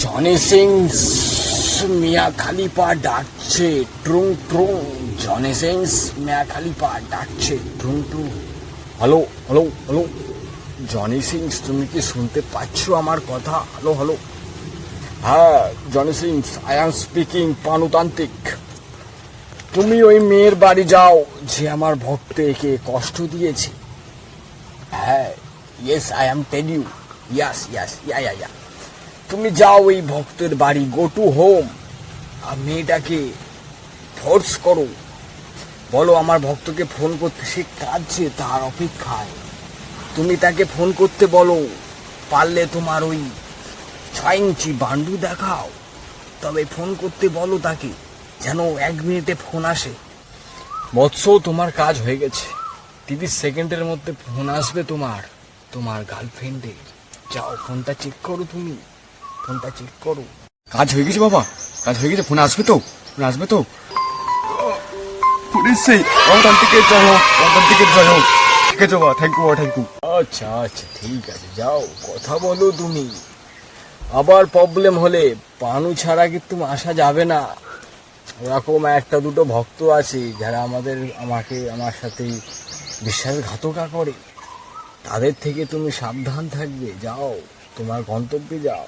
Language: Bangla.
জনি সিং মিয়া খালিফা ডাকছে ট্রুং ট্রুং। জনি সিং মিয়া খালিফা ডাকছে ট্রুং ট্রুং। Hello hello hello, Johnny Singh তুমি কি শুনতে পাচ্ছ আমার কথা? Hello hello. হ্যাঁ Johnny Singh, I am speaking পানুতান্ত্রিক। তুমি ওই মেয়ের বাড়ি যাও যে আমার ভক্তকে কষ্ট দিয়েছে। হ্যাঁ, yes I am tell you, yes yes yeah yeah yeah. তুমি যাও ওই ভক্তের বাড়ি, গো টু হোম, আর মেয়েটাকে ফোর্স করো, বলো আমার ভক্তকে ফোন করতে, সে কাঁদছে তার অপেক্ষায়। তুমি তাকে ফোন করতে বলো, পারলে তোমার ওই 6 ইঞ্চি বান্ডু দেখাও, তবে ফোন করতে বলো তাকে, যেন 1 মিনিটে ফোন আসে। বৎস, তোমার কাজ হয়ে গেছে। 30 সেকেন্ডের মধ্যে ফোন আসবে তোমার গার্লফ্রেন্ডের। যাও ফোনটা চেক করো, তুমি ফোনটা চেক করো। কাজ হয়ে গেছে বাবা, কাজ হয়ে গেছে। ফোন আসবে তো, ফোন আসবে তো। ফোন এসছে। গণতান্ত্রিকের জয় হোক, গণতান্ত্রিকের জয় হোক। ঠিক আছে বাবা, থ্যাংক ইউ বাবা, থ্যাংক ইউ। আচ্ছা আচ্ছা ঠিক আছে, যাও কথা বলো তুমি। আবার প্রবলেম হলে পানু ছাড়া কিন্তু আসা যাবে না। ওরকম 1-2 ভক্ত আছে যারা আমার সাথে বিশ্বাসঘাতকতা করে। তাদের থেকে তুমি সাবধান থাকবে। যাও তোমার গন্তব্যে যাও।